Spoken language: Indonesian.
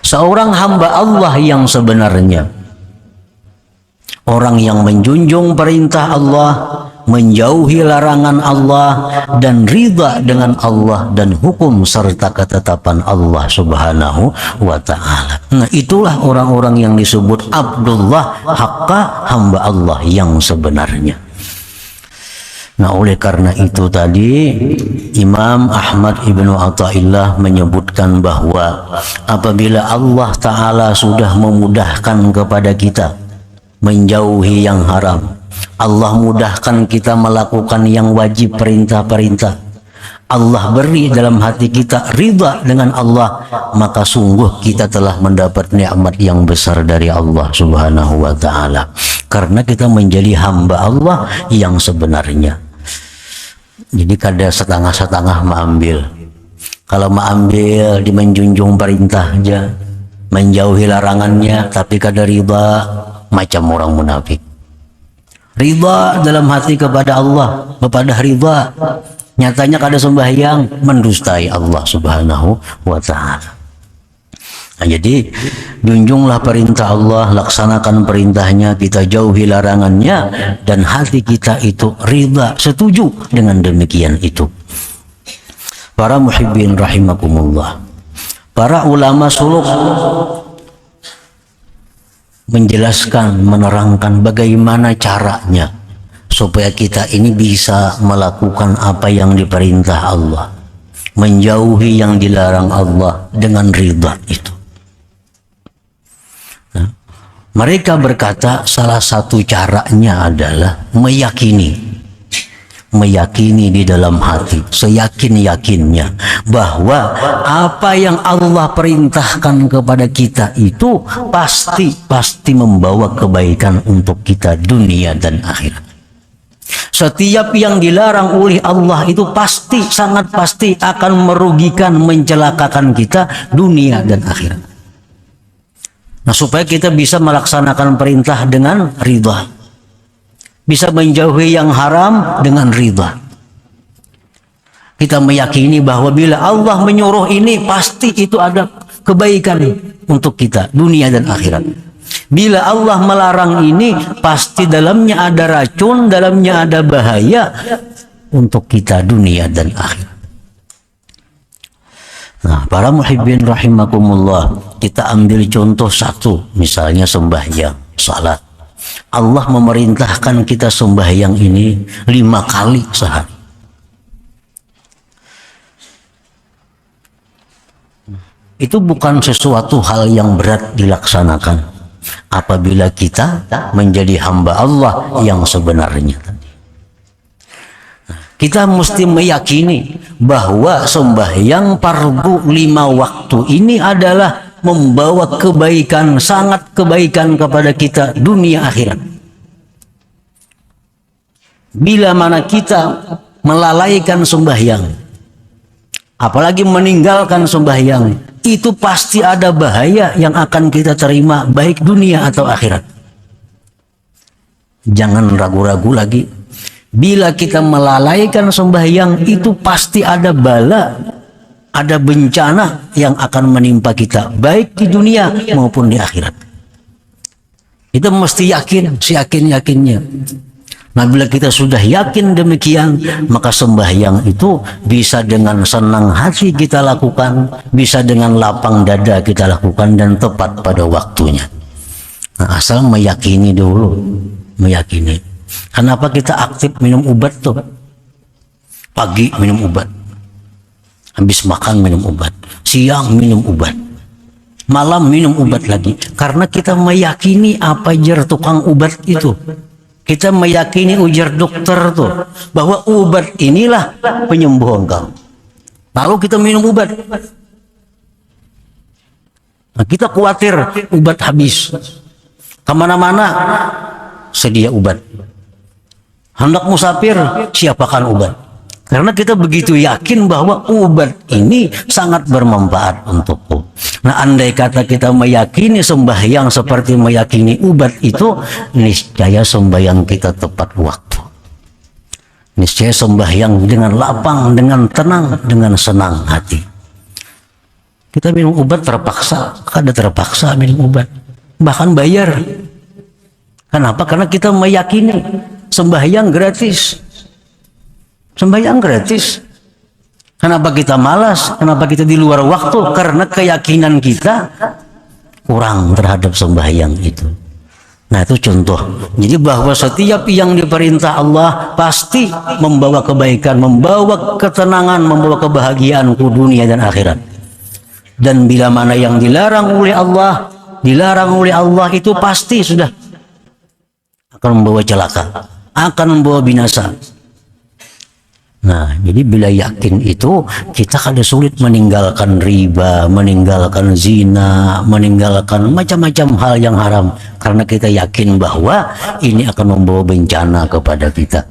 Seorang hamba Allah yang sebenarnya, orang yang menjunjung perintah Allah, menjauhi larangan Allah, dan ridha dengan Allah dan hukum serta ketetapan Allah Subhanahu wa ta'ala. Nah, itulah orang-orang yang disebut Abdullah, haqqa, hamba Allah yang sebenarnya. Nah, oleh karena itu tadi Imam Ahmad Ibnu Athaillah menyebutkan bahwa apabila Allah Ta'ala sudah memudahkan kepada kita menjauhi yang haram, Allah mudahkan kita melakukan yang wajib, perintah-perintah, Allah beri dalam hati kita ridha dengan Allah, maka sungguh kita telah mendapat nikmat yang besar dari Allah Subhanahu wa ta'ala, karena kita menjadi hamba Allah yang sebenarnya. Jadi kada setengah-setengah mengambil. Kalau mengambil di menjunjung perintah aja, menjauhi larangannya, tapi kada ridha, macam orang munafik. Ridha dalam hati kepada Allah, kepada ridha, nyatanya kada sembahyang, mendustai Allah Subhanahu wa ta'ala. Nah, jadi junjunglah perintah Allah, laksanakan perintahnya, kita jauhi larangannya, dan hati kita itu ridha, setuju dengan demikian itu. Para muhibbin rahimakumullah, para ulama suluk menjelaskan, menerangkan bagaimana caranya supaya kita ini bisa melakukan apa yang diperintah Allah, menjauhi yang dilarang Allah dengan ridha itu. Mereka berkata salah satu caranya adalah meyakini di dalam hati, seyakin-yakinnya bahwa apa yang Allah perintahkan kepada kita itu pasti membawa kebaikan untuk kita dunia dan akhirat. Setiap yang dilarang oleh Allah itu pasti, sangat pasti akan merugikan, mencelakakan kita dunia dan akhirat. Nah, supaya kita bisa melaksanakan perintah dengan ridha, bisa menjauhi yang haram dengan ridha. Kita meyakini bahwa bila Allah menyuruh ini, pasti itu ada kebaikan untuk kita dunia dan akhirat. Bila Allah melarang ini, pasti dalamnya ada racun, dalamnya ada bahaya untuk kita dunia dan akhirat. Nah, para muhibbin rahimakumullah, kita ambil contoh satu, misalnya sembahyang, salat. Allah memerintahkan kita sembahyang ini 5 kali sehari. Itu bukan sesuatu hal yang berat dilaksanakan apabila kita menjadi hamba Allah yang sebenarnya. Kita mesti meyakini bahwa sembahyang fardu 5 waktu ini adalah membawa kebaikan, sangat kebaikan kepada kita dunia akhirat. Bila mana kita melalaikan sembahyang, apalagi meninggalkan sembahyang, itu pasti ada bahaya yang akan kita terima baik dunia atau akhirat. Jangan ragu-ragu lagi. Bila kita melalaikan sembahyang, itu pasti ada bala, ada bencana yang akan menimpa kita baik di dunia maupun di akhirat. Kita mesti yakin, seyakin-yakinnya. Nah, bila kita sudah yakin demikian, maka sembahyang itu bisa dengan senang hati kita lakukan, bisa dengan lapang dada kita lakukan, dan tepat pada waktunya. Nah, asal meyakini dulu, meyakini. Kenapa kita aktif minum obat tuh? Pagi minum obat, habis makan minum obat, siang minum obat, malam minum obat lagi. Karena kita meyakini apa jar tukang obat itu. Kita meyakini ujar dokter tuh bahwa obat inilah penyembuh engkau. Lalu kita minum obat. Nah, kita khawatir obat habis. Kemana-mana sedia obat. Hendak musafir, siapakan obat. Karena kita begitu yakin bahwa obat ini sangat bermanfaat untukku. Nah, andai kata kita meyakini sembahyang seperti meyakini obat itu, niscaya sembahyang kita tepat waktu. Niscaya sembahyang dengan lapang, dengan tenang, dengan senang hati. Kita minum obat terpaksa, kada terpaksa minum obat, bahkan bayar. Kenapa? Karena kita meyakini sembahyang gratis. Sembahyang gratis. Kenapa kita malas? Kenapa kita di luar waktu? Karena keyakinan kita kurang terhadap sembahyang itu. Nah, itu contoh. Jadi bahwa setiap yang diperintah Allah pasti membawa kebaikan, membawa ketenangan, membawa kebahagiaan ke dunia dan akhirat. Dan bila mana yang dilarang oleh Allah itu pasti sudah akan membawa celaka, akan membawa binasa. Nah, jadi bila yakin itu, kita kada sulit meninggalkan riba, meninggalkan zina, meninggalkan macam-macam hal yang haram, karena kita yakin bahwa ini akan membawa bencana kepada kita.